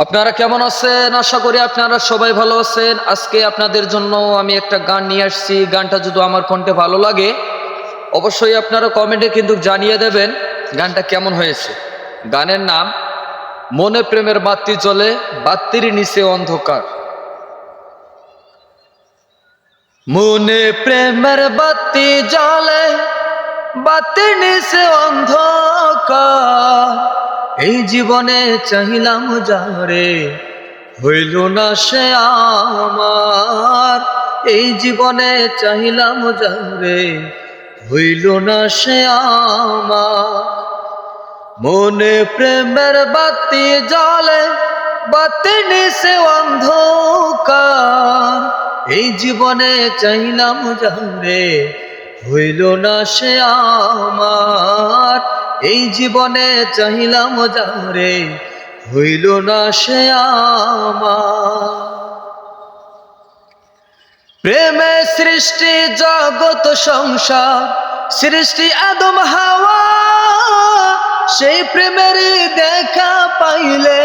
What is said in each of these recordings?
আপনারা কেমন আছেন? আশা করি আপনারা সবাই ভালো আছেন। আজকে আপনাদের জন্য আমি একটা গান নিয়ে আসছি। গানটা যদি আমার কণ্ঠে ভালো লাগে অবশ্যই আপনারা কমেন্টে কিন্তু জানিয়ে দেবেন গানটা কেমন হয়েছে। গানের নাম মনে প্রেমের বাতি জ্বলে, বাতির নিচে অন্ধকার। মনে প্রেমের বাতি জ্বলে, বাতির নিচে অন্ধকার। এই জীবনে চাহিলাম যারে, হইল না সে আমার। এই জীবনে চাহিলাম যারে, হইল না সে আমার। মনে প্রেমের বাতি জ্বলে, বাতির নিচে অন্ধকার। এই জীবনে চাহিলাম যারে, হইল না সে আমার। এই জীবনে চাহিলাম যারে, হইল না সে আমার। প্রেমে সৃষ্টি জগৎ সংসার, সৃষ্টি আদম হাওয়া। সেই প্রেমেরই দেখা পাইলে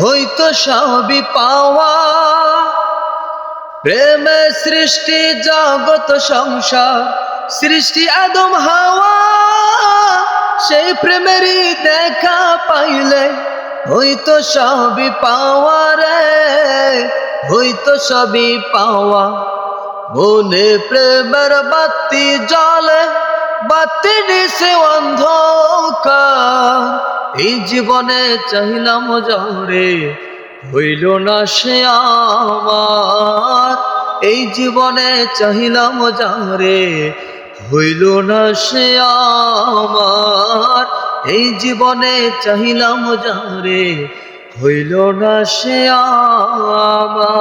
হইতো সবই পাওয়া। প্রেমে সৃষ্টি জগৎ সংসার, সৃষ্টি আদম হাওয়া। সেই প্রেমেরই দেখা পাইলে হইতো সবই পাওয়া রে, হইতো সবই পাওয়া। মনে প্রেমের বাতি জ্বলে, বাতির নিচে অন্ধকার। এই জীবনে চাহিলাম যারে, হইল না সে আমার। এই জীবনে চাহিলাম যারে, হইল না সে আমার। এই জীবনে চাহিলাম যারে, হইল না সে আমার।